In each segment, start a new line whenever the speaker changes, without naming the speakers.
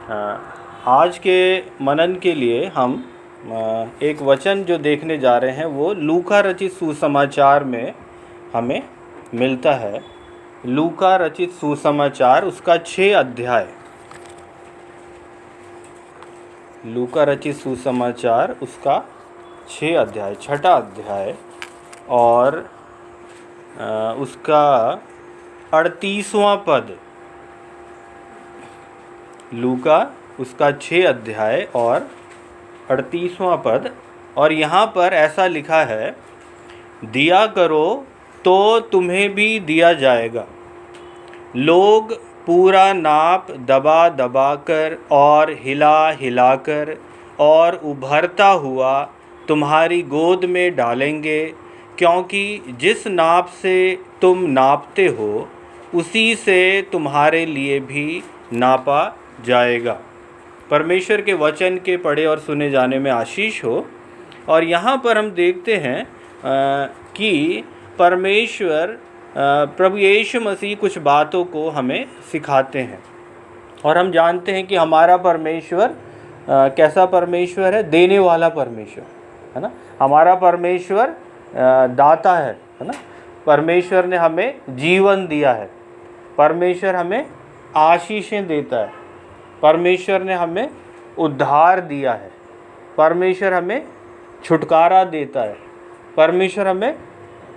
आज के मनन के लिए हम एक वचन जो देखने जा रहे हैं वो लूका रचित सुसमाचार में हमें मिलता है। लूका रचित सुसमाचार उसका 6 अध्याय, लूका रचित सुसमाचार उसका 6 अध्याय, 6ठा अध्याय और उसका 38वां पद। लूका उसका 6 अध्याय और 38वां पद। और यहाँ पर ऐसा लिखा है, दिया करो तो तुम्हें भी दिया जाएगा, लोग पूरा नाप दबा दबा कर और हिला हिला कर और उभरता हुआ तुम्हारी गोद में डालेंगे, क्योंकि जिस नाप से तुम नापते हो उसी से तुम्हारे लिए भी नापा जाएगा। परमेश्वर के वचन के पढ़े और सुने जाने में आशीष हो। और यहाँ पर हम देखते हैं कि परमेश्वर प्रभु यीशु मसीह कुछ बातों को हमें सिखाते हैं। और हम जानते हैं कि हमारा परमेश्वर कैसा परमेश्वर है? देने वाला परमेश्वर है ना। हमारा परमेश्वर दाता है ना। परमेश्वर ने हमें जीवन दिया है, परमेश्वर हमें आशीषें देता है, परमेश्वर ने हमें उद्धार दिया है, परमेश्वर हमें छुटकारा देता है, परमेश्वर हमें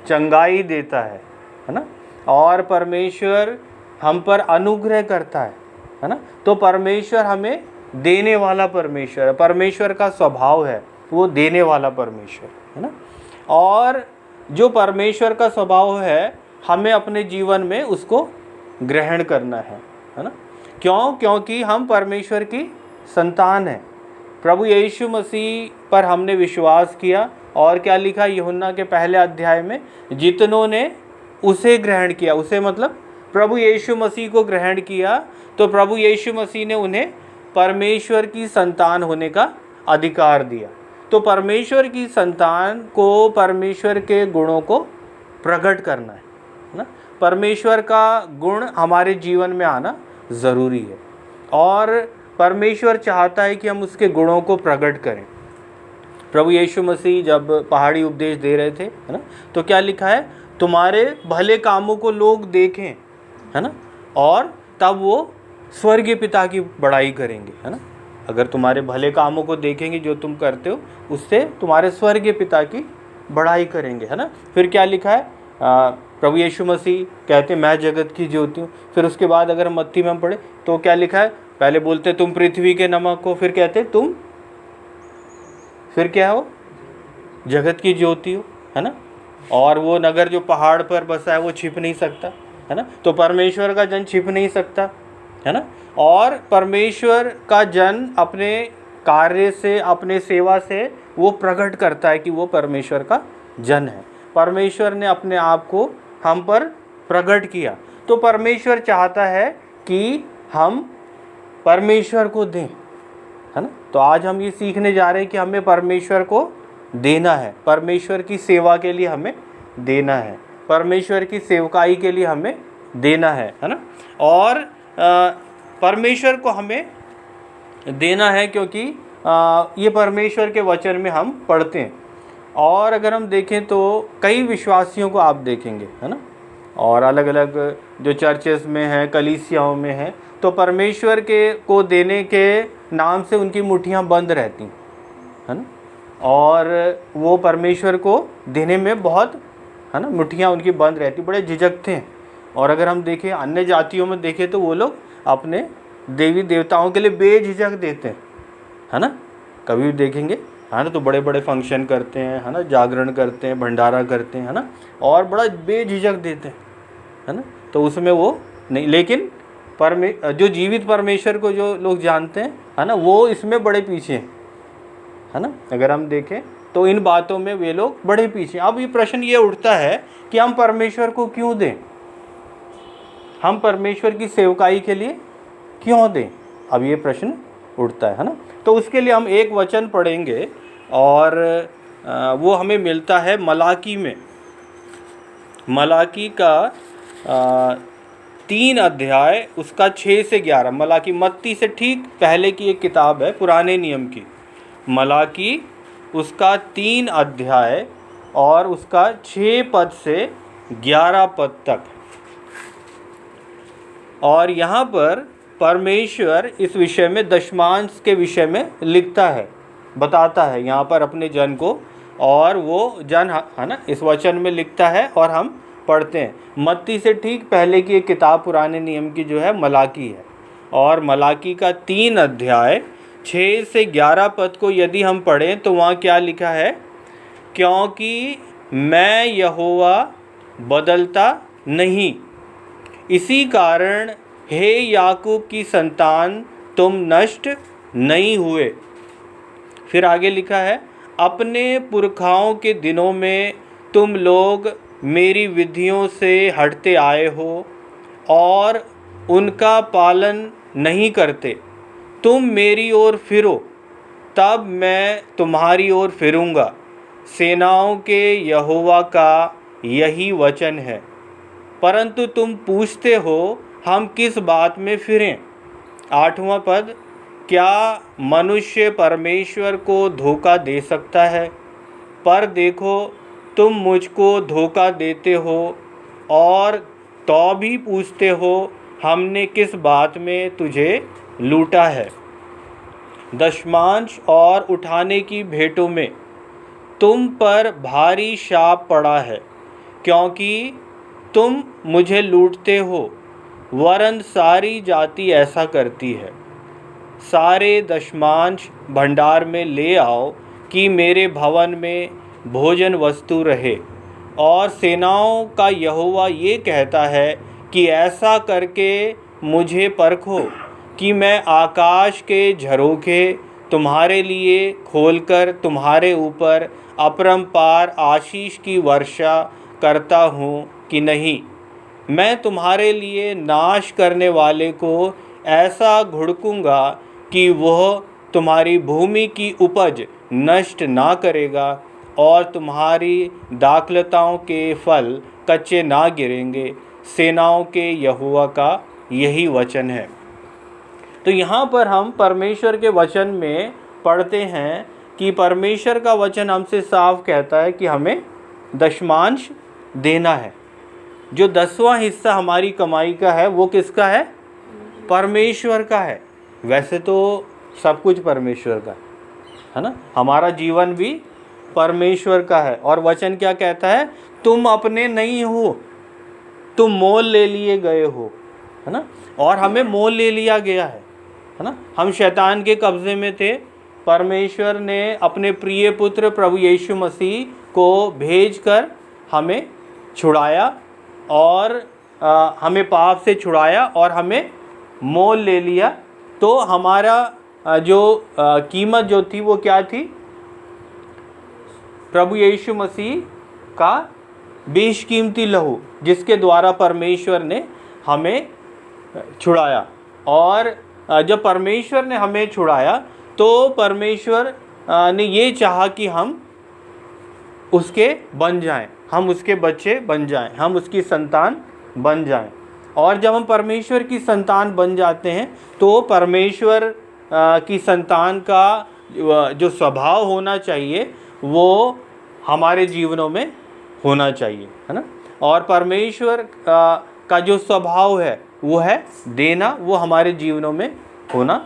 चंगाई देता है ना। और परमेश्वर हम पर अनुग्रह करता है ना। तो परमेश्वर हमें देने वाला परमेश्वर है। परमेश्वर का स्वभाव है वो देने वाला परमेश्वर है ना। और जो परमेश्वर का स्वभाव है हमें अपने जीवन में उसको ग्रहण करना है ना। क्यों? क्योंकि हम परमेश्वर की संतान हैं। प्रभु यीशु मसीह पर हमने विश्वास किया और क्या लिखा यूहन्ना के पहले अध्याय में, जितनों ने उसे ग्रहण किया, उसे मतलब प्रभु यीशु मसीह को ग्रहण किया, तो प्रभु यीशु मसीह ने उन्हें परमेश्वर की संतान होने का अधिकार दिया। तो परमेश्वर की संतान को परमेश्वर के गुणों को प्रकट करना है ना। परमेश्वर का गुण हमारे जीवन में आना ज़रूरी है और परमेश्वर चाहता है कि हम उसके गुणों को प्रकट करें। प्रभु यीशु मसीह जब पहाड़ी उपदेश दे रहे थे है ना, तो क्या लिखा है? तुम्हारे भले कामों को लोग देखें है ना, और तब वो स्वर्गीय पिता की बड़ाई करेंगे है ना। अगर तुम्हारे भले कामों को देखेंगे जो तुम करते हो, उससे तुम्हारे स्वर्गीय पिता की बड़ाई करेंगे है ना। फिर क्या लिखा है? प्रभु यीशु मसीह कहते मैं जगत की ज्योति हूँ। फिर उसके बाद अगर हम मत्ती में हम पढ़े तो क्या लिखा है? पहले बोलते तुम पृथ्वी के नमक हो, फिर कहते तुम, फिर क्या हो? जगत की ज्योति हो है ना। और वो नगर जो पहाड़ पर बसा है वो छिप नहीं सकता है ना। तो परमेश्वर का जन छिप नहीं सकता है ना। और परमेश्वर का जन अपने कार्य से, अपने सेवा से वो प्रकट करता है कि वो परमेश्वर का जन है। परमेश्वर ने अपने आप को हम पर प्रकट किया। तो परमेश्वर चाहता है कि हम परमेश्वर को दें है ना। तो आज हम ये सीखने जा रहे हैं कि हमें परमेश्वर को देना है, परमेश्वर की सेवा के लिए हमें देना है, परमेश्वर की सेवकाई के लिए हमें देना है ना। और परमेश्वर को हमें देना है क्योंकि ये परमेश्वर के वचन में हम पढ़ते हैं। और अगर हम देखें तो कई विश्वासियों को आप देखेंगे है ना, और अलग अलग जो चर्चेस में हैं, कलीसियाओं में हैं, तो परमेश्वर के को देने के नाम से उनकी मुट्ठियाँ बंद रहती है ना। और वो परमेश्वर को देने में बहुत है ना मुट्ठियाँ उनकी बंद रहती, बड़े झिझकते हैं। और अगर हम देखें अन्य जातियों में देखें तो वो लोग अपने देवी देवताओं के लिए बेझिझक देते हैं है ना। कभी भी देखेंगे है ना, तो बड़े बड़े फंक्शन करते हैं है ना, जागरण करते हैं, भंडारा करते हैं है ना, और बड़ा बेझिझक देते हैं है ना। तो उसमें वो नहीं, लेकिन जो जीवित परमेश्वर को जो लोग जानते हैं है ना, वो इसमें बड़े पीछे हैं है ना। अगर हम देखें तो इन बातों में वे लोग बड़े पीछे। अब ये प्रश्न ये उठता है कि हम परमेश्वर को क्यों दें, हम परमेश्वर की सेवकाई के लिए क्यों दें? अब ये प्रश्न उठता है ना। तो उसके लिए हम एक वचन पढ़ेंगे और वो हमें मिलता है मलाकी में। मलाकी का 3 अध्याय उसका 6 से 11, मलाकी मत्ती से ठीक पहले की एक किताब है पुराने नियम की, मलाकी उसका 3 अध्याय और उसका 6 पद से 11 पद तक। और यहाँ पर परमेश्वर इस विषय में दशमांश के विषय में लिखता है, बताता है यहाँ पर अपने जन को, और वो जन है ना इस वचन में लिखता है और हम पढ़ते हैं। मत्ती से ठीक पहले की एक किताब पुराने नियम की जो है मलाकी है, और मलाकी का 3 अध्याय 6 से 11 पद को यदि हम पढ़ें तो वहाँ क्या लिखा है, क्योंकि मैं यहोवा बदलता नहीं, इसी कारण हे याकूब की संतान तुम नष्ट नहीं हुए। फिर आगे लिखा है, अपने पुरखाओं के दिनों में तुम लोग मेरी विधियों से हटते आए हो और उनका पालन नहीं करते। तुम मेरी ओर फिरो, तब मैं तुम्हारी ओर फिरूँगा, सेनाओं के यहोवा का यही वचन है। परंतु तुम पूछते हो हम किस बात में फिरें। 8वां पद, क्या मनुष्य परमेश्वर को धोखा दे सकता है? पर देखो तुम मुझको धोखा देते हो और तो भी पूछते हो हमने किस बात में तुझे लूटा है। दशमांश और उठाने की भेंटों में तुम पर भारी शाप पड़ा है, क्योंकि तुम मुझे लूटते हो, वरन सारी जाति ऐसा करती है। सारे दशमांश भंडार में ले आओ कि मेरे भवन में भोजन वस्तु रहे। और सेनाओं का यहोवा ये कहता है कि ऐसा करके मुझे परखो कि मैं आकाश के झरोखे तुम्हारे लिए खोलकर तुम्हारे ऊपर अपरंपार आशीष की वर्षा करता हूँ कि नहीं। मैं तुम्हारे लिए नाश करने वाले को ऐसा घुड़कूँगा कि वह तुम्हारी भूमि की उपज नष्ट ना करेगा और तुम्हारी दाखलताओं के फल कच्चे ना गिरेंगे। सेनाओं के यहोवा का यही वचन है। तो यहाँ पर हम परमेश्वर के वचन में पढ़ते हैं कि परमेश्वर का वचन हमसे साफ कहता है कि हमें दशमांश देना है। जो 10वां हिस्सा हमारी कमाई का है वो किसका है? परमेश्वर का है। वैसे तो सब कुछ परमेश्वर का है ना, हमारा जीवन भी परमेश्वर का है। और वचन क्या कहता है? तुम अपने नहीं हो, तुम मोल ले लिए गए हो, है ना। और हमें मोल ले लिया गया है ना। हम शैतान के कब्जे में थे, परमेश्वर ने अपने प्रिय पुत्र प्रभु यीशु मसीह को भेजकर हमें छुड़ाया और हमें पाप से छुड़ाया और हमें मोल ले लिया। तो हमारा जो कीमत जो थी वो क्या थी? प्रभु यीशु मसीह का बेशकीमती लहू, जिसके द्वारा परमेश्वर ने हमें छुड़ाया। और जब परमेश्वर ने हमें छुड़ाया तो परमेश्वर ने ये चाहा कि हम उसके बन जाएं, हम उसके बच्चे बन जाएं, हम उसकी संतान बन जाएं। और जब हम परमेश्वर की संतान बन जाते हैं तो परमेश्वर की संतान का जो स्वभाव होना चाहिए वो हमारे जीवनों में होना चाहिए, है ना। और परमेश्वर का जो स्वभाव है वो है देना, वो हमारे जीवनों में होना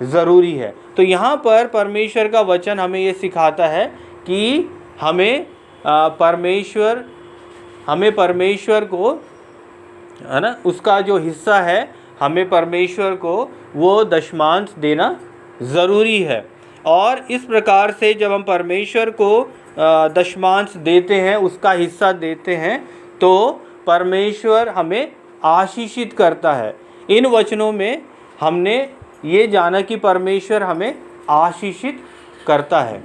ज़रूरी है। तो यहाँ पर परमेश्वर का वचन हमें ये सिखाता है कि हमें परमेश्वर को, है ना, उसका जो हिस्सा है हमें परमेश्वर को वो दशमांश देना ज़रूरी है। और इस प्रकार से जब हम परमेश्वर को दशमांश देते हैं, उसका हिस्सा देते हैं, तो परमेश्वर हमें आशीषित करता है। इन वचनों में हमने ये जाना कि परमेश्वर हमें आशीषित करता है।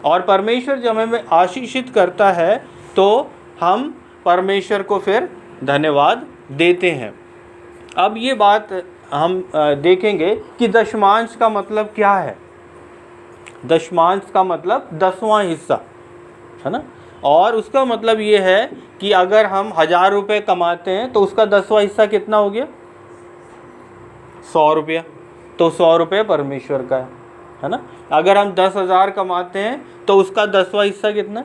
और परमेश्वर जब हमें आशीषित करता है तो हम परमेश्वर को फिर धन्यवाद देते हैं। अब ये बात हम देखेंगे कि दशमांश का मतलब क्या है। दशमांश का मतलब 10वां हिस्सा, है ना। और उसका मतलब ये है कि अगर हम 1000 रुपये कमाते हैं तो उसका 10वां हिस्सा कितना हो गया? 100 रुपया। तो 100 रुपये परमेश्वर का है ना। अगर हम 10,000 कमाते हैं तो उसका 10वां हिस्सा कितना?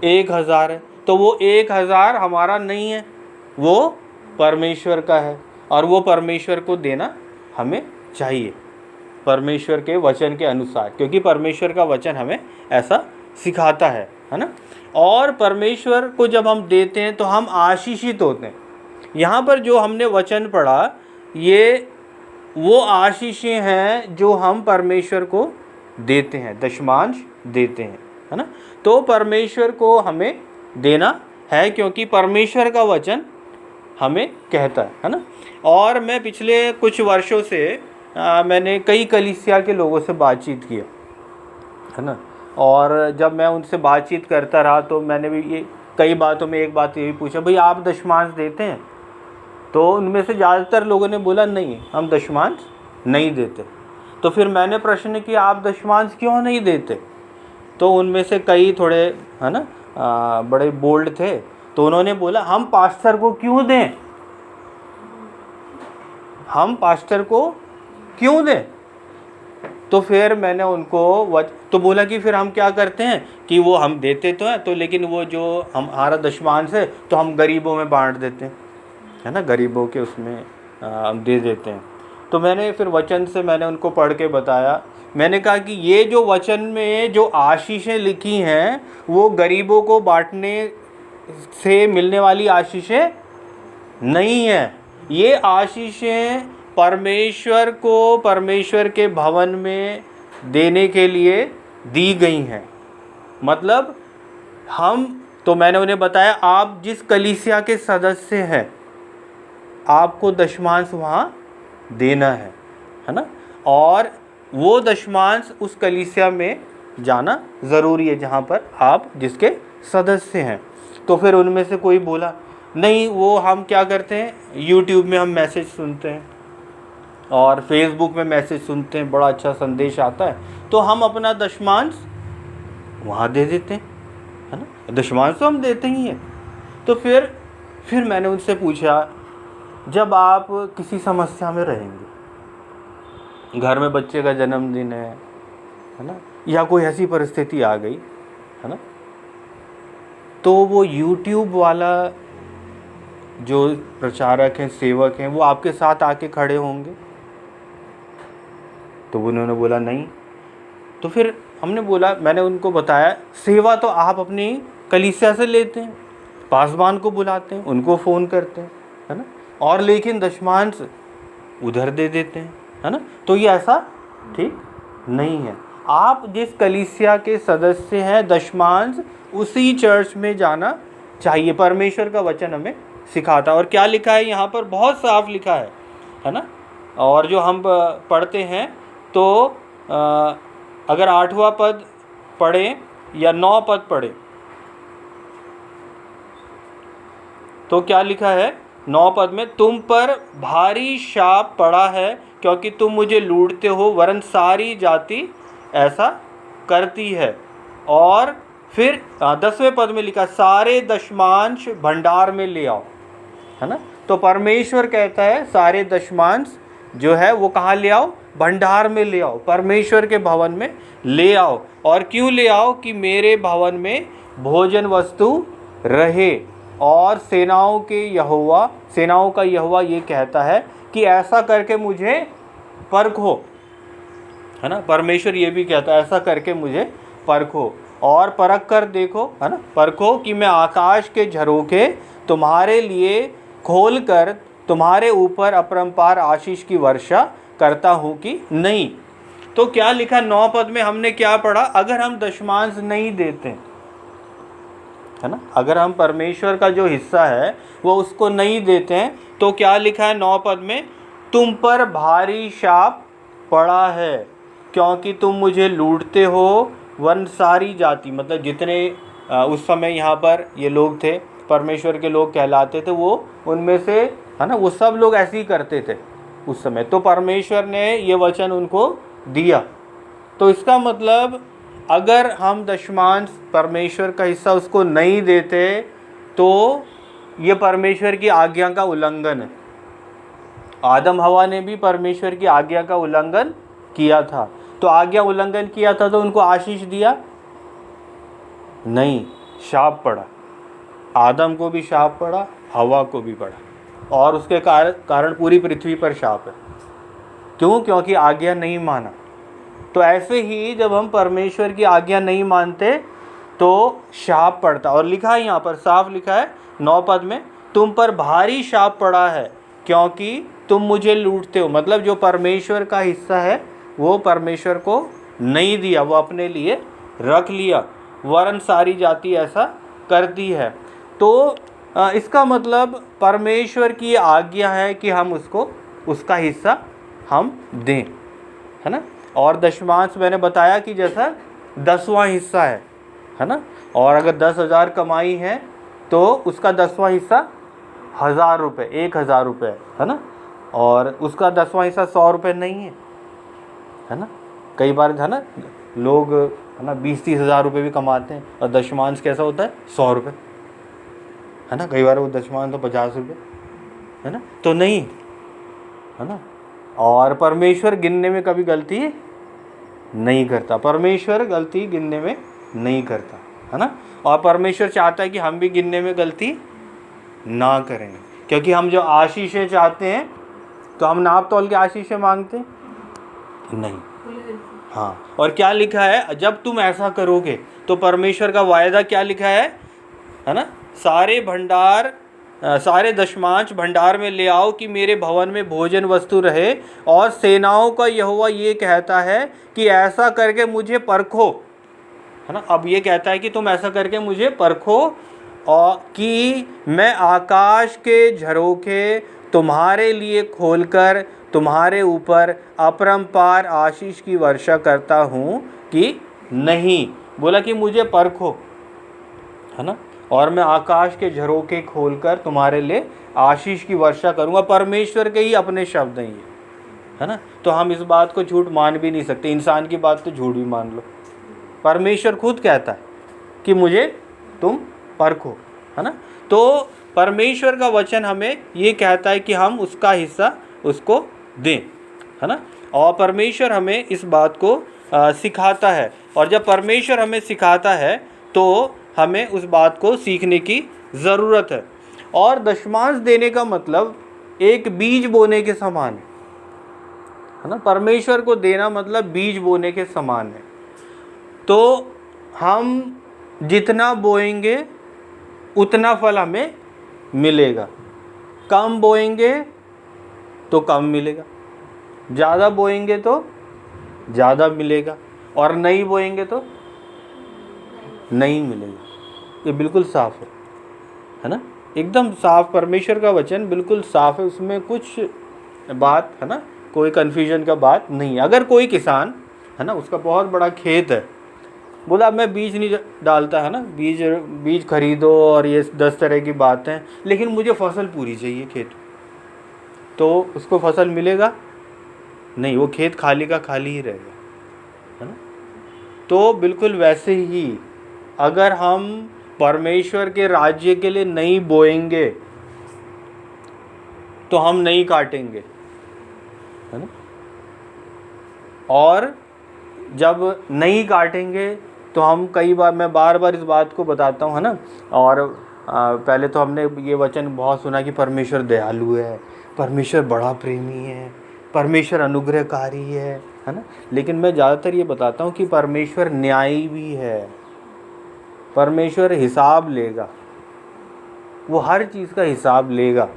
1000 है। तो वो 1000 हमारा नहीं है, वो परमेश्वर का है, और वो परमेश्वर को देना हमें चाहिए परमेश्वर के वचन के अनुसार, क्योंकि परमेश्वर का वचन हमें ऐसा सिखाता है ना। और परमेश्वर को जब हम देते हैं तो हम आशीषित होते हैं। यहाँ पर जो हमने वचन पढ़ा, ये वो आशीषें हैं जो हम परमेश्वर को देते हैं, दशमांश देते हैं, है ना। तो परमेश्वर को हमें देना है, क्योंकि परमेश्वर का वचन हमें कहता है ना। और मैं पिछले कुछ वर्षों से मैंने कई कलीसिया के लोगों से बातचीत किया, है ना। और जब मैं उनसे बातचीत करता रहा तो मैंने भी ये कई बातों में एक बात ये भी पूछा, भाई आप दशमांश देते हैं? तो उनमें से ज़्यादातर लोगों ने बोला नहीं, हम दशमांश नहीं देते। तो फिर मैंने प्रश्न किया, आप दशमांश क्यों नहीं देते? तो उनमें से कई थोड़े, है ना, बड़े बोल्ड थे। तो उन्होंने बोला, हम पास्टर को क्यों दें, हम पास्टर को क्यों दें? तो फिर मैंने उनको तो बोला कि फिर हम क्या करते हैं कि वो हम देते तो हैं, तो लेकिन वो जो हमारा दशमांश है तो हम गरीबों में बांट देते हैं, है ना, गरीबों के उसमें हम दे देते हैं। तो मैंने फिर वचन से मैंने उनको पढ़ के बताया। मैंने कहा कि ये जो वचन में जो आशीषें लिखी हैं वो गरीबों को बांटने से मिलने वाली आशीषें नहीं है। ये आशीषें परमेश्वर को परमेश्वर के भवन में देने के लिए दी गई हैं। मतलब तो मैंने उन्हें बताया, आप जिस कलीसिया के सदस्य हैं आपको दशमांश वहाँ देना है ना। और वो दशमांश उस कलीसिया में जाना ज़रूरी है जहाँ पर आप जिसके सदस्य हैं। तो फिर उनमें से कोई बोला, नहीं, वो हम क्या करते हैं, यूट्यूब में हम मैसेज सुनते हैं और फेसबुक में मैसेज सुनते हैं, बड़ा अच्छा संदेश आता है, तो हम अपना दशमांश वहाँ दे देते हैं, है ना। दशमांश तो हम देते ही हैं। तो फिर मैंने उनसे पूछा, जब आप किसी समस्या में रहेंगे, घर में बच्चे का जन्मदिन है ना, या कोई ऐसी परिस्थिति आ गई, है ना, तो वो यूट्यूब वाला जो प्रचारक हैं, सेवक हैं, वो आपके साथ आके खड़े होंगे? तो उन्होंने बोला नहीं। तो फिर हमने बोला, मैंने उनको बताया, सेवा तो आप अपनी कलीसिया से लेते हैं, पासवान को बुलाते हैं, उनको फ़ोन करते हैं, है ना, और लेकिन दशमांश उधर दे देते हैं, है ना। तो ये ऐसा ठीक नहीं है। आप जिस कलीसिया के सदस्य हैं, दशमांश उसी चर्च में जाना चाहिए। परमेश्वर का वचन हमें सिखाता है। और क्या लिखा है यहाँ पर, बहुत साफ लिखा है ना। और जो हम पढ़ते हैं तो अगर 8वां पद पढ़ें या 9 पद पढ़ें तो क्या लिखा है 9 पद में, तुम पर भारी शाप पड़ा है क्योंकि तुम मुझे लूटते हो, वरन सारी जाति ऐसा करती है। और फिर 10वें पद में लिखा, सारे दशमांश भंडार में ले आओ, है ना। तो परमेश्वर कहता है सारे दशमांश जो है वो कहाँ ले आओ, भंडार में ले आओ, परमेश्वर के भवन में ले आओ। और क्यों ले आओ, कि मेरे भवन में भोजन वस्तु रहे। और सेनाओं का यहोवा ये कहता है कि ऐसा करके मुझे परखो, है ना। परमेश्वर ये भी कहता है ऐसा करके मुझे परखो और परख कर देखो, है ना, परखो कि मैं आकाश के झरोखे तुम्हारे लिए खोल कर तुम्हारे ऊपर अपरंपार आशीष की वर्षा करता हूँ कि नहीं। तो क्या लिखा 9 पद में, हमने क्या पढ़ा, अगर हम दशमांश नहीं देते, है ना, अगर हम परमेश्वर का जो हिस्सा है वो उसको नहीं देते हैं, तो क्या लिखा है 9 पद में, तुम पर भारी शाप पड़ा है क्योंकि तुम मुझे लूटते हो, वन सारी जाति, मतलब जितने उस समय यहाँ पर ये लोग थे, परमेश्वर के लोग कहलाते थे, वो उनमें से, है ना, वो सब लोग ऐसे ही करते थे उस समय। तो परमेश्वर ने ये वचन उनको दिया। तो इसका मतलब अगर हम दशमांश परमेश्वर का हिस्सा उसको नहीं देते तो ये परमेश्वर की आज्ञा का उल्लंघन है। आदम हवा ने भी परमेश्वर की आज्ञा का उल्लंघन किया था, तो आज्ञा उल्लंघन किया था तो उनको आशीष दिया नहीं, शाप पड़ा। आदम को भी शाप पड़ा, हवा को भी पड़ा, और उसके कारण पूरी पृथ्वी पर शाप है। क्यों? क्योंकि आज्ञा नहीं माना। तो ऐसे ही जब हम परमेश्वर की आज्ञा नहीं मानते तो शाप पड़ता। और लिखा है यहाँ पर, साफ लिखा है 9 पद में, तुम पर भारी शाप पड़ा है क्योंकि तुम मुझे लूटते हो। मतलब जो परमेश्वर का हिस्सा है वो परमेश्वर को नहीं दिया, वो अपने लिए रख लिया, वरन सारी जाति ऐसा करती है। तो इसका मतलब परमेश्वर की आज्ञा है कि हम उसको उसका हिस्सा हम दें, है ना। और दशमांश मैंने बताया कि जैसा 10वां हिस्सा है ना। और अगर 10,000 कमाई है तो उसका 10वां हिस्सा 1,000 रुपये, 1,000 रुपये है ना। और उसका 10वां हिस्सा 100 रुपये नहीं है ना। कई बार है ना लोग है ना 20-30 हज़ार रुपये भी कमाते हैं और दशमांश कैसा होता है 100 रुपये, है ना। कई बार वो दशमांश तो 50 रुपये, है ना। तो नहीं, है ना। और परमेश्वर गिनने में कभी गलती नहीं करता, परमेश्वर गलती गिनने में नहीं करता, है ना। और परमेश्वर चाहता है कि हम भी गिनने में गलती ना करें, क्योंकि हम जो आशीषें चाहते हैं तो हम नाप तोल के आशीषें मांगते नहीं। हाँ, और क्या लिखा है, जब तुम ऐसा करोगे तो परमेश्वर का वायदा क्या लिखा है ना। सारे दशमांश भंडार में ले आओ कि मेरे भवन में भोजन वस्तु रहे। और सेनाओं का यहोवा ये कहता है कि ऐसा करके मुझे परखो, है ना। अब ये कहता है कि तुम ऐसा करके मुझे परखो और कि मैं आकाश के झरोखे तुम्हारे लिए खोलकर तुम्हारे ऊपर अपरंपार आशीष की वर्षा करता हूँ कि नहीं। बोला कि मुझे परखो, है ना। और मैं आकाश के झरोखे खोलकर तुम्हारे लिए आशीष की वर्षा करूँगा। परमेश्वर के ही अपने शब्द हैं ये, है ना। तो हम इस बात को झूठ मान भी नहीं सकते, इंसान की बात तो झूठ भी मान लो। परमेश्वर खुद कहता है कि मुझे तुम परखो, है ना। तो परमेश्वर का वचन हमें ये कहता है कि हम उसका हिस्सा उसको दें, है ना। और परमेश्वर हमें इस बात को सिखाता है, और जब परमेश्वर हमें सिखाता है तो हमें उस बात को सीखने की ज़रूरत है। और दशमांश देने का मतलब एक बीज बोने के समान है ना। परमेश्वर को देना मतलब बीज बोने के समान है। तो हम जितना बोएंगे उतना फल हमें मिलेगा, कम बोएंगे तो कम मिलेगा, ज़्यादा बोएंगे तो ज़्यादा मिलेगा, और नहीं बोएंगे तो नहीं मिलेगा। ये बिल्कुल साफ है ना, एकदम साफ। परमेश्वर का वचन बिल्कुल साफ है, उसमें कुछ बात है ना, कोई कन्फ्यूजन का बात नहीं है। अगर कोई किसान है ना, उसका बहुत बड़ा खेत है, बोला मैं बीज नहीं डालता, है ना, बीज खरीदो और ये 10 तरह की बातें, लेकिन मुझे फसल पूरी चाहिए खेत, तो उसको फसल मिलेगा नहीं, वो खेत खाली का खाली ही रहेगा, है ना। तो बिल्कुल वैसे ही अगर हम परमेश्वर के राज्य के लिए नहीं बोएंगे तो हम नहीं काटेंगे, है ना। और जब नहीं काटेंगे तो हम कई बार, मैं बार बार इस बात को बताता हूँ, है ना। और पहले तो हमने ये वचन बहुत सुना कि परमेश्वर दयालु है, परमेश्वर बड़ा प्रेमी है, परमेश्वर अनुग्रहकारी है ना। लेकिन मैं ज़्यादातर ये बताता हूँ कि परमेश्वर न्यायी भी है, परमेश्वर हिसाब लेगा, वो हर चीज़ का हिसाब लेगा,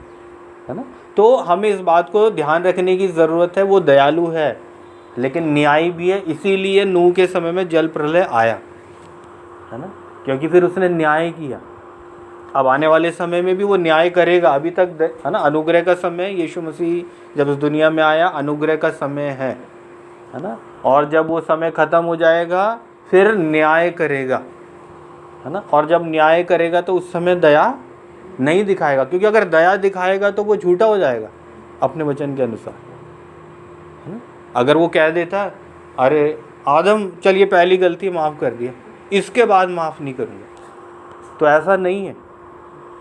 है ना। तो हमें इस बात को ध्यान रखने की ज़रूरत है, वो दयालु है लेकिन न्यायी भी है। इसीलिए नूह के समय में जल प्रलय आया, है ना, क्योंकि फिर उसने न्याय किया। अब आने वाले समय में भी वो न्याय करेगा। अभी तक है ना अनुग्रह का समय, यीशु मसीह जब इस दुनिया में आया अनुग्रह का समय है ना। और जब वो समय ख़त्म हो जाएगा फिर न्याय करेगा, है ना। और जब न्याय करेगा तो उस समय दया नहीं दिखाएगा, क्योंकि अगर दया दिखाएगा तो वो झूठा हो जाएगा अपने वचन के अनुसार, है ना। अगर वो कह देता अरे आदम चलिए पहली गलती माफ़ कर दिया, इसके बाद माफ़ नहीं करूँगा। तो ऐसा नहीं है।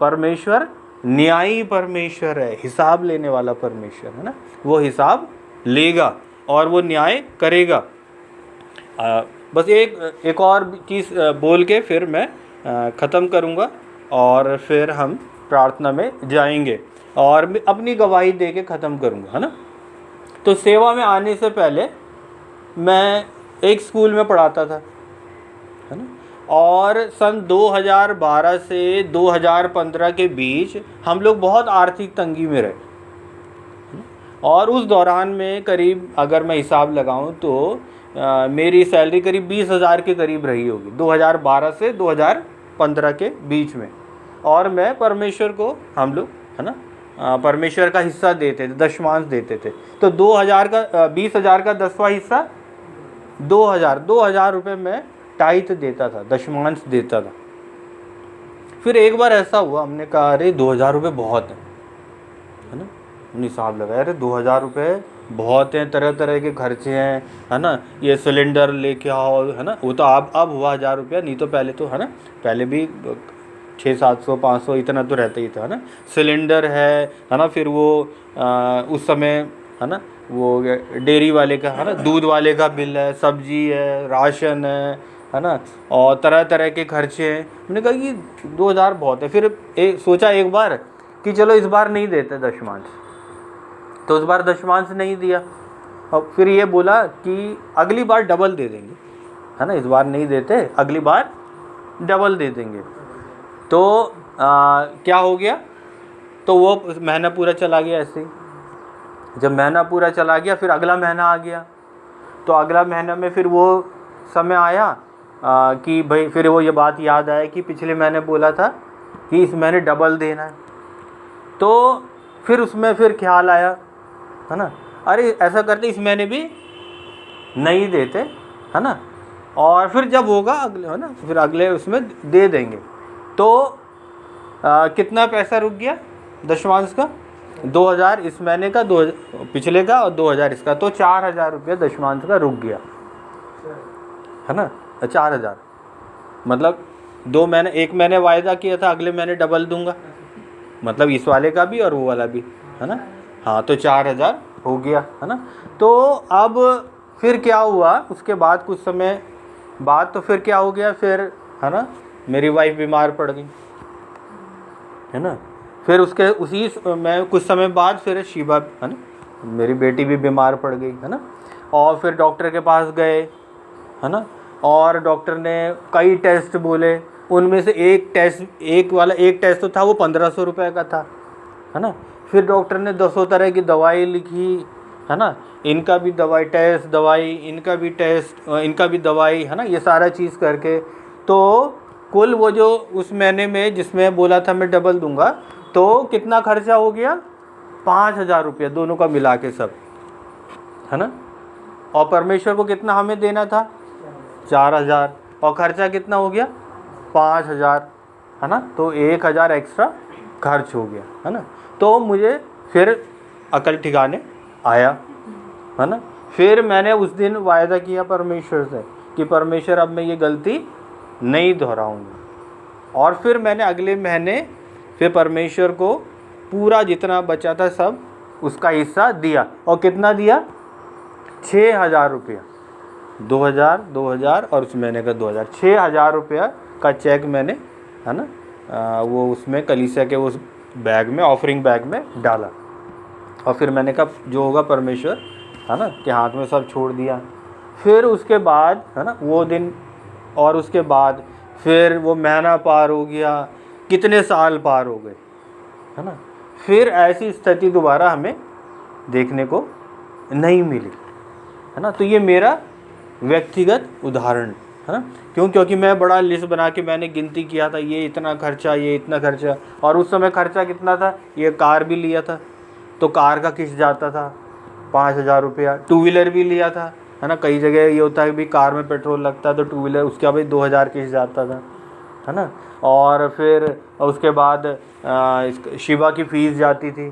परमेश्वर न्यायी परमेश्वर है, हिसाब लेने वाला परमेश्वर है ना। वो हिसाब लेगा और वो न्याय करेगा। बस एक और चीज़ बोल के फिर मैं ख़त्म करूँगा और फिर हम प्रार्थना में जाएंगे और अपनी गवाही दे के ख़त्म करूँगा, है ना। तो सेवा में आने से पहले मैं एक स्कूल में पढ़ाता था, है ना। और सन 2012 से 2015 के बीच हम लोग बहुत आर्थिक तंगी में रहे, और उस दौरान में करीब अगर मैं हिसाब लगाऊं तो मेरी सैलरी करीब 20,000 के करीब रही होगी 2012 से 2015 के बीच में। और मैं परमेश्वर को, हम लोग है ना, परमेश्वर का हिस्सा देते थे, दशमांश देते थे। तो 20,000 का 10वां हिस्सा 2,000 रुपये मैं टाइट देता था, दशमांश देता था। फिर एक बार ऐसा हुआ, हमने कहा अरे 2,000 रुपये बहुत है ना। हमने हिसाब लगाया, अरे 2,000 रुपये बहुत हैं, तरह तरह के खर्चे हैं, है ना। ये सिलेंडर लेके आओ, है ना। वो तो अब हुआ 1,000 रुपया, नहीं तो पहले तो है ना, पहले भी 600-700 500 इतना तो रहता ही था, है ना। सिलेंडर है ना। फिर वो उस समय है ना, वो डेयरी वाले का है ना, दूध वाले का बिल है, सब्जी है, राशन है ना, और तरह तरह के खर्चे हैं। मैंने कहा कि 2,000 बहुत है। फिर सोचा एक बार कि चलो इस बार नहीं देते दशमांश, तो इस बार दशमांश नहीं दिया। और फिर ये बोला कि अगली बार डबल दे देंगे, है ना। इस बार नहीं देते, अगली बार डबल दे देंगे। तो क्या हो गया, तो वो महीना पूरा चला गया ऐसे ही। जब महीना पूरा चला गया, फिर अगला महीना आ गया। तो अगला महीना में फिर वो समय आया कि भाई, फिर वो ये बात याद आया कि पिछले महीने बोला था कि इस महीने डबल देना है। तो फिर उसमें फिर ख्याल आया, है ना, अरे ऐसा करते इस महीने भी नहीं देते, है ना, और फिर जब होगा अगले, है ना, फिर अगले उसमें दे देंगे। तो कितना पैसा रुक गया दशमांश का, 2,000 इस महीने का, 2 पिछले का और 2,000 इसका, तो 4,000 रुपये दशमांश का रुक गया, है ना। 4,000 मतलब 2 महीने, एक महीने वायदा किया था अगले महीने डबल दूंगा, मतलब इस वाले का भी और वो वाला भी, है ना। हाँ, तो 4,000 हो गया, है ना। तो अब फिर क्या हुआ, उसके बाद कुछ समय बाद तो फिर क्या हो गया, फिर है ना, मेरी वाइफ बीमार पड़ गई, है ना। फिर उसके उसी मैं कुछ समय बाद फिर शिवा, है ना, मेरी बेटी भी बीमार पड़ गई, है ना। और फिर डॉक्टर के पास गए, है ना, और डॉक्टर ने कई टेस्ट बोले। उनमें से एक टेस्ट तो था वो 1,500 रुपये का था, है ना। फिर डॉक्टर ने 10 तरह की दवाई लिखी, है ना, इनका भी दवाई टेस्ट, दवाई इनका भी टेस्ट, इनका भी दवाई, है ना, ये सारा चीज़ करके। तो कुल वो जो उस महीने में जिसमें बोला था मैं डबल दूंगा, तो कितना खर्चा हो गया, 5,000 रुपये दोनों का मिला के सब, है ना। और परमेश्वर को कितना हमें देना था, 4,000, और खर्चा कितना हो गया, 5,000, है ना। तो 1,000 एक्स्ट्रा खर्च हो गया, है ना। तो मुझे फिर अकल ठिकाने आया, है ना। फिर मैंने उस दिन वायदा किया परमेश्वर से कि परमेश्वर अब मैं ये गलती नहीं दोहराऊंगा। और फिर मैंने अगले महीने फिर परमेश्वर को पूरा जितना बचा था सब उसका हिस्सा दिया। और कितना दिया, 6,000 रुपया, 2,000 और उस महीने का 2,000, 6,000 रुपया का चेक मैंने, है ना, वो उसमें कलीसिया के उस बैग में, ऑफरिंग बैग में डाला। और फिर मैंने कहा जो होगा परमेश्वर, है ना, के हाथ में सब छोड़ दिया। फिर उसके बाद, है ना, वो दिन और उसके बाद फिर वो महीना पार हो गया, कितने साल पार हो गए, है ना। फिर ऐसी स्थिति दोबारा हमें देखने को नहीं मिली, है ना। तो ये मेरा व्यक्तिगत उदाहरण, है ना। क्योंकि मैं बड़ा लिस्ट बना के मैंने गिनती किया था, ये इतना खर्चा, ये इतना खर्चा। और उस समय खर्चा कितना था, ये कार भी लिया था तो कार का किस्त जाता था 5,000 रुपया। 2 व्हीलर भी लिया था, है ना। कई जगह ये होता है भी कार में पेट्रोल लगता है तो 2 व्हीलर उसका भी 2,000 किस्त जाता था, है ना। और फिर उसके बाद शिवा की फ़ीस जाती थी,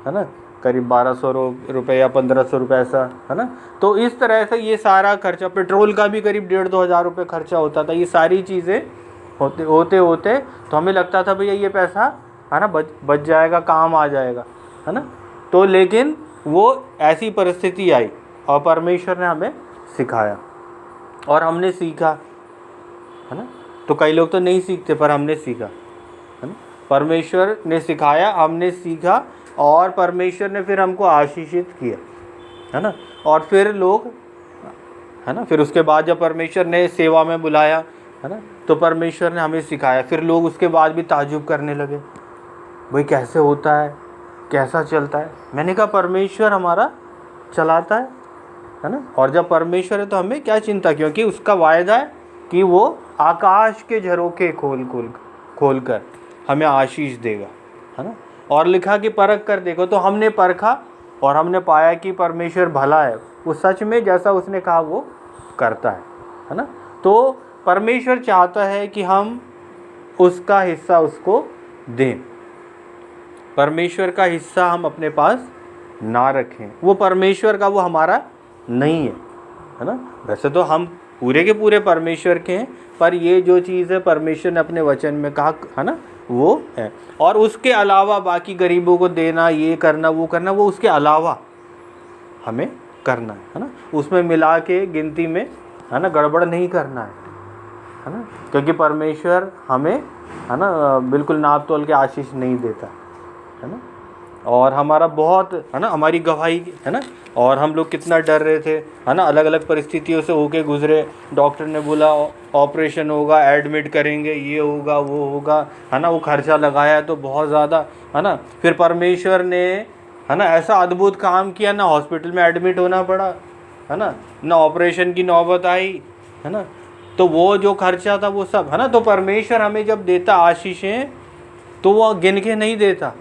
है ना। करीब 1200 रुपये या 1500 रुपये ऐसा, है ना। तो इस तरह से ये सारा खर्चा, पेट्रोल का भी करीब 1,500-2 हज़ार रुपये खर्चा होता था। ये सारी चीज़ें होते होते तो हमें लगता था भैया ये पैसा, है ना, बच जाएगा, काम आ जाएगा, है ना। तो लेकिन वो ऐसी परिस्थिति आई और परमेश्वर ने हमें सिखाया और हमने सीखा, है ना। तो कई लोग तो नहीं सीखते, पर हमने सीखा, है ना। परमेश्वर ने सिखाया, हमने सीखा और परमेश्वर ने फिर हमको आशीषित किया, है ना। और फिर लोग, है ना, फिर उसके बाद जब परमेश्वर ने सेवा में बुलाया, है ना, तो परमेश्वर ने हमें सिखाया। फिर लोग उसके बाद भी ताज्जुब करने लगे, भाई कैसे होता है, कैसा चलता है। मैंने कहा परमेश्वर हमारा चलाता है ना। और जब परमेश्वर है तो हमें क्या चिंता, क्योंकि उसका वायदा है कि वो आकाश के झरोखे खोल कर हमें आशीष देगा, है ना। और लिखा कि परख कर देखो, तो हमने परखा और हमने पाया कि परमेश्वर भला है, वो सच में जैसा उसने कहा वो करता है ना। तो परमेश्वर चाहता है कि हम उसका हिस्सा उसको दें। परमेश्वर का हिस्सा हम अपने पास ना रखें, वो परमेश्वर का, वो हमारा नहीं है ना। वैसे तो हम पूरे के पूरे परमेश्वर के हैं, पर ये जो चीज़ है परमेश्वर ने अपने वचन में कहा, है ना, वो है। और उसके अलावा बाकी गरीबों को देना, ये करना, वो करना, वो उसके अलावा हमें करना है ना। उसमें मिला के गिनती में, है ना, गड़बड़ नहीं करना है ना। क्योंकि परमेश्वर हमें, है ना, बिल्कुल नाप तोल के आशीष नहीं देता, है ना। और हमारा बहुत, है ना, हमारी गवाही, है ना। और हम लोग कितना डर रहे थे, है ना, अलग अलग परिस्थितियों से होके गुजरे। डॉक्टर ने बोला ऑपरेशन होगा, एडमिट करेंगे, ये होगा, वो होगा, है ना। वो खर्चा लगाया तो बहुत ज़्यादा, है ना। फिर परमेश्वर ने, है ना, ऐसा अद्भुत काम किया, ना हॉस्पिटल में एडमिट होना पड़ा, है ना ऑपरेशन की नौबत आई, है ना। तो वो जो खर्चा था वो सब, है ना। तो परमेश्वर हमें जब देता आशीषें तो वो गिन के नहीं देता,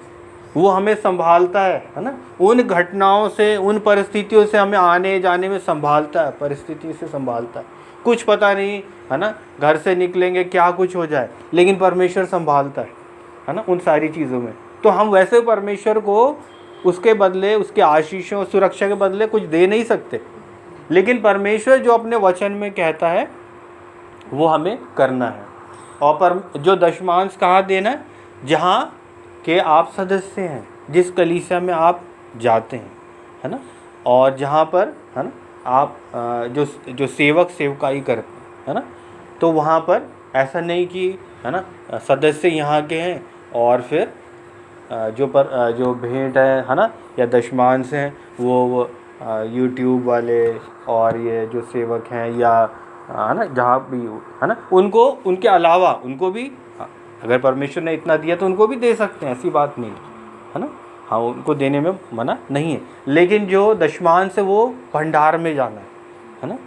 वो हमें संभालता है ना। उन घटनाओं से, उन परिस्थितियों से हमें आने जाने में संभालता है, परिस्थिति से संभालता है। कुछ पता नहीं, है ना, घर से निकलेंगे क्या कुछ हो जाए, लेकिन परमेश्वर संभालता है ना, उन सारी चीज़ों में। तो हम वैसे परमेश्वर को उसके बदले, उसके आशीषों, सुरक्षा के बदले कुछ दे नहीं सकते, लेकिन परमेश्वर जो अपने वचन में कहता है वो हमें करना है। और पर जो दशमांश कहाँ देना है, जहाँ के आप सदस्य हैं, जिस कलीसिया में आप जाते हैं, है ना। और जहाँ पर, है ना, आप जो सेवक सेवकाई करते हैं, है ना। तो वहाँ पर ऐसा नहीं कि, है ना, सदस्य यहाँ के हैं और फिर जो भेंट है ना, या दशमांश हैं वो यूट्यूब वाले और ये जो सेवक हैं, या, है ना, जहाँ भी, है ना, उनको, उनके अलावा उनको भी, अगर परमेश्वर ने इतना दिया तो उनको भी दे सकते हैं, ऐसी बात नहीं है ना। हाँ, उनको देने में मना नहीं है, लेकिन जो दशमांश है वो भंडार में जाना है ना,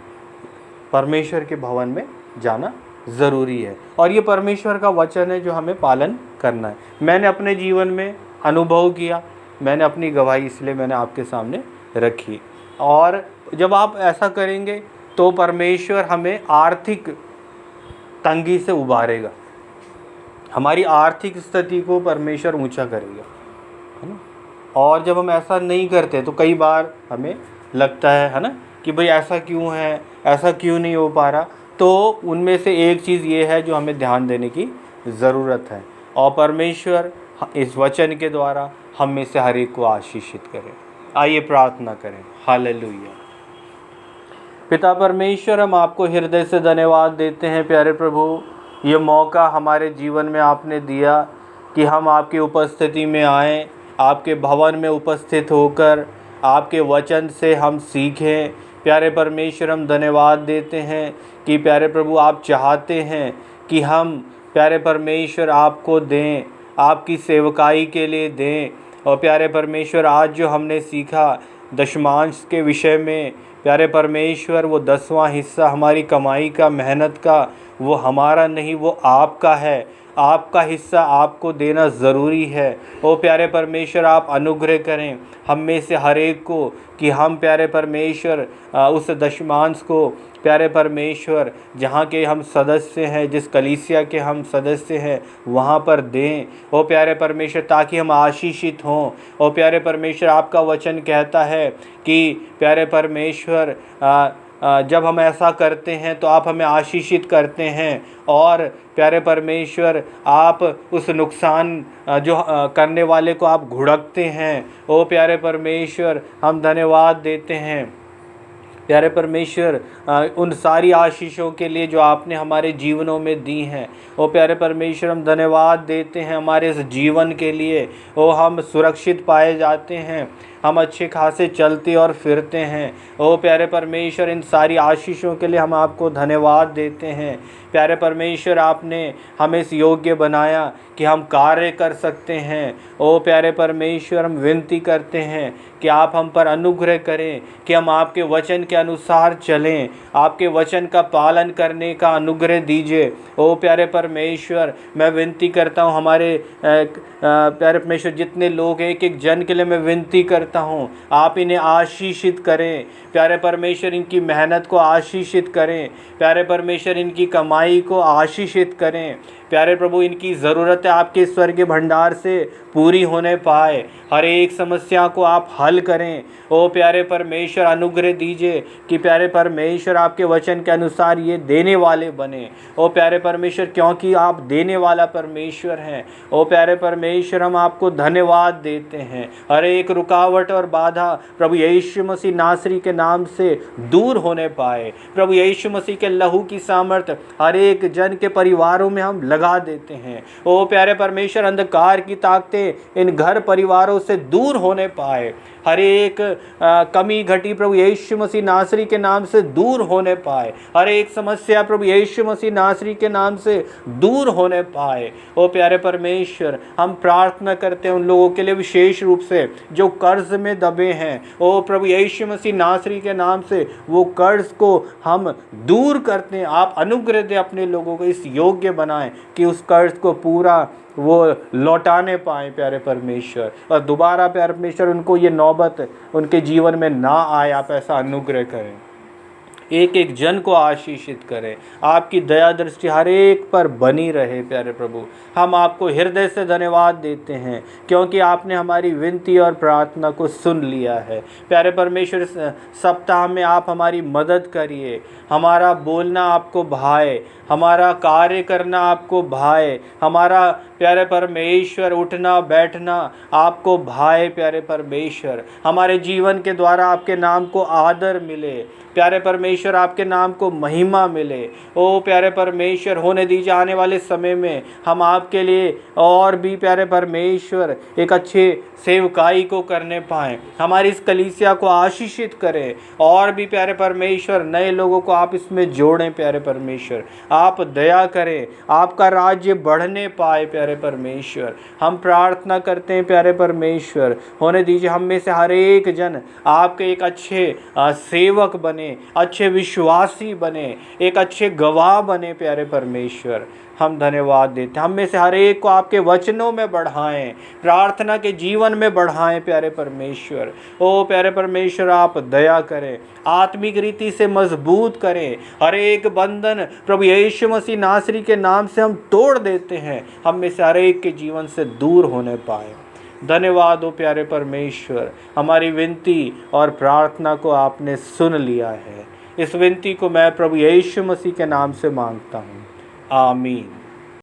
परमेश्वर के भवन में जाना ज़रूरी है। और ये परमेश्वर का वचन है जो हमें पालन करना है। मैंने अपने जीवन में अनुभव किया, मैंने अपनी गवाही इसलिए मैंने आपके सामने रखी। और जब आप ऐसा करेंगे तो परमेश्वर हमें आर्थिक तंगी से उबारेगा, हमारी आर्थिक स्थिति को परमेश्वर ऊंचा करेगा, है ना। और जब हम ऐसा नहीं करते तो कई बार हमें लगता है ना, कि भाई ऐसा क्यों है, ऐसा क्यों नहीं हो पा रहा। तो उनमें से एक चीज़ ये है जो हमें ध्यान देने की ज़रूरत है, और परमेश्वर इस वचन के द्वारा हम में से हर एक को आशीषित करें। आइए प्रार्थना करें। हालेलुया। पिता परमेश्वर, हम आपको हृदय से धन्यवाद देते हैं प्यारे प्रभु, ये मौका हमारे जीवन में आपने दिया कि हम आपकी उपस्थिति में आएँ, आपके भवन में उपस्थित होकर आपके वचन से हम सीखें। प्यारे परमेश्वर, हम धन्यवाद देते हैं कि प्यारे प्रभु आप चाहते हैं कि हम प्यारे परमेश्वर आपको दें, आपकी सेवकाई के लिए दें। और प्यारे परमेश्वर, आज जो हमने सीखा दशमांश के विषय में, प्यारे परमेश्वर, वो 10वां हिस्सा हमारी कमाई का, मेहनत का, वो हमारा नहीं, वो आपका है। आपका हिस्सा आपको देना ज़रूरी है। ओ प्यारे परमेश्वर, आप अनुग्रह करें हम में से हर एक को कि हम प्यारे परमेश्वर उस दशमांश को प्यारे परमेश्वर जहाँ के हम सदस्य हैं, जिस कलीसिया के हम सदस्य हैं, वहाँ पर दें ओ प्यारे परमेश्वर, ताकि हम आशीषित हों। ओ प्यारे परमेश्वर, आपका वचन कहता है कि प्यारे परमेश्वर जब हम ऐसा करते हैं तो आप हमें आशीषित करते हैं, और प्यारे परमेश्वर आप उस नुकसान जो करने वाले को आप घुड़कते हैं। ओ प्यारे परमेश्वर, हम धन्यवाद देते हैं प्यारे परमेश्वर उन सारी आशीषों के लिए जो आपने हमारे जीवनों में दी हैं। ओ प्यारे परमेश्वर, हम धन्यवाद देते हैं हमारे इस जीवन के लिए। ओ हम सुरक्षित पाए जाते हैं, हम अच्छे खासे चलते और फिरते हैं। ओ प्यारे परमेश्वर, इन सारी आशीषों के लिए हम आपको धन्यवाद देते हैं। प्यारे परमेश्वर, आपने हमें इस योग्य बनाया कि हम कार्य कर सकते हैं। ओ प्यारे परमेश्वर, हम विनती करते हैं कि आप हम पर अनुग्रह करें कि हम आपके वचन के अनुसार चलें, आपके वचन का पालन करने का अनुग्रह दीजिए। ओ प्यारे परमेश्वर, मैं विनती करता हूँ हमारे प्यारे परमेश्वर जितने लोग हैं, एक एक जन के लिए मैं विनती करता हूँ, आप इन्हें आशीषित करें। प्यारे परमेश्वर, इनकी मेहनत को आशीषित करें। प्यारे परमेश्वर, इनकी कमाई को आशीषित करें। प्यारे प्रभु, इनकी ज़रूरतें आपके स्वर्गीय भंडार से पूरी होने पाए। हर एक समस्या को आप हल करें। ओ प्यारे परमेश्वर, अनुग्रह दीजिए कि प्यारे परमेश्वर आपके वचन के अनुसार ये देने वाले बने। ओ प्यारे परमेश्वर, क्योंकि आप देने वाला परमेश्वर हैं। ओ प्यारे परमेश्वर, हम आपको धन्यवाद देते हैं। हर एक रुकावट और बाधा प्रभु यीशु मसीह नासरी के नाम से दूर होने पाए। प्रभु यीशु मसीह के लहू की सामर्थ हर एक जन के परिवारों में हम लगा देते हैं। ओ प्यारे परमेश्वर, अंधकार की ताकतें इन घर परिवारों से दूर होने पाए। हर एक कमी घटी प्रभु यीशु मसीह नासरी के नाम से दूर होने पाए। हर एक समस्या प्रभु यीशु मसीह नासरी के नाम से दूर होने पाए। ओ प्यारे परमेश्वर, हम प्रार्थना करते हैं उन लोगों के लिए विशेष रूप से जो कर्ज में दबे हैं। ओ प्रभु यीशु मसीह नासरी के नाम से वो कर्ज को हम दूर करते हैं। आप अनुग्रह दें, अपने लोगों को इस योग्य बनाएं कि उस कर्ज को पूरा वो लौटाने पाएँ प्यारे परमेश्वर, और दोबारा प्यारे परमेश्वर उनको ये नौबत उनके जीवन में ना आए। आप ऐसा अनुग्रह करें, एक एक जन को आशीषित करें। आपकी दया दृष्टि हर एक पर बनी रहे। प्यारे प्रभु, हम आपको हृदय से धन्यवाद देते हैं क्योंकि आपने हमारी विनती और प्रार्थना को सुन लिया है। प्यारे परमेश्वर, सप्ताह में आप हमारी मदद करिए। हमारा बोलना आपको भाए, हमारा कार्य करना आपको भाए, हमारा प्यारे परमेश्वर उठना बैठना आपको भाए। प्यारे परमेश्वर, हमारे जीवन के द्वारा आपके नाम को आदर मिले। प्यारे परमेश्वर, आपके नाम को महिमा मिले। ओ प्यारे परमेश्वर, होने दीजिए आने वाले समय में हम आपके लिए और भी प्यारे परमेश्वर एक अच्छे सेवकाई को करने पाएँ। हमारी इस कलीसिया को आशीषित करें, और भी प्यारे परमेश्वर नए लोगों को आप इसमें जोड़ें। प्यारे परमेश्वर, आप दया करें, आपका राज्य बढ़ने पाए। प्यारे परमेश्वर, हम प्रार्थना करते हैं प्यारे परमेश्वर, होने दीजिए हम में से हर एक जन आपके एक अच्छे सेवक बने, अच्छे विश्वासी बने, एक अच्छे गवाह बने। प्यारे परमेश्वर, हम धन्यवाद देते हैं। हम में से हर एक को आपके वचनों में बढ़ाएं, प्रार्थना के जीवन में बढ़ाएं। प्यारे परमेश्वर, ओ प्यारे परमेश्वर, आप दया करें, आत्मिक रीति से मजबूत करें। हर एक बंधन प्रभु यीशु मसीह नासरी के नाम से हम तोड़ देते हैं, हम में से हर एक के जीवन से दूर होने पाए। धन्यवाद हो प्यारे परमेश्वर, हमारी विनती और प्रार्थना को आपने सुन लिया है। इस विनती को मैं प्रभु यीशु मसीह के नाम से मांगता हूँ, आमीन।